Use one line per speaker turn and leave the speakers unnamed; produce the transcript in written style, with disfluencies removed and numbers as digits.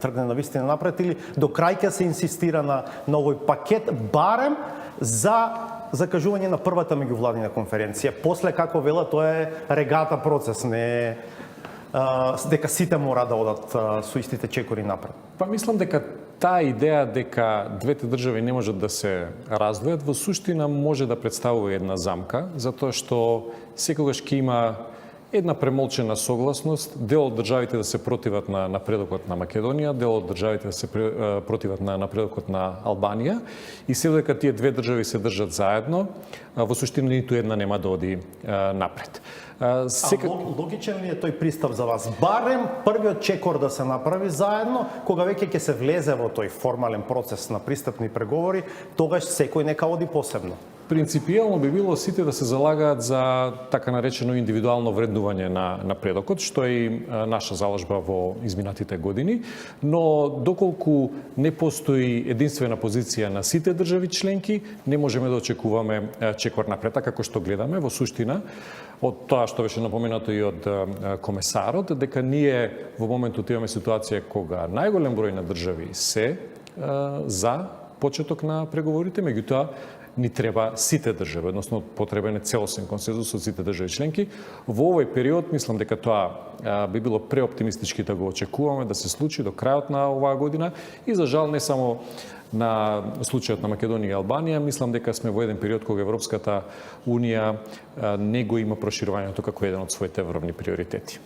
тргне на вистина напред или до крај ќе се инсистира на овој пакет, барем за закажување на првата меѓувладина конференција. После, како вела, тоа е регата процес, не е дека сите мора да одат со истите чекори напред.
Па мислам дека таа идеја дека двете држави не можат да се раздвојат, во суштина може да представува една замка, затоа што секогаш ќе има една премолчена согласност, дел од државите да се противат на напредокот на Македонија, дел од државите да се противат на напредокот на Албанија и се дека тие две држави се држат заедно, во суштина ниту една нема да оди напред.
Логичен ли е тој пристап за вас? Барем првиот чекор да се направи заедно, кога веќе ќе се влезе во тој формален процес на пристапни преговори, тогаш секој нека оди посебно.
Принципијално би било сите да се залагаат за така наречено индивидуално вреднување на напредокот, што е и наша залажба во изминатите години, но доколку не постои единствена позиција на сите држави членки, не можеме да очекуваме чекор напред, како што гледаме во суштина од тоа што беше напоменато и од комесарот, дека ние во моментот имаме ситуација кога најголем број на држави се за почеток на преговорите, меѓутоа ни треба сите држави, односно потребен е целосен консензус од сите држави членки. Во овој период мислам дека тоа би било преоптимистички да го очекуваме да се случи до крајот на оваа година и за жал не само на случајот на Македонија и Албанија, мислам дека сме во еден период кога Европската Унија не го има проширувањето како еден од своите врвни приоритети.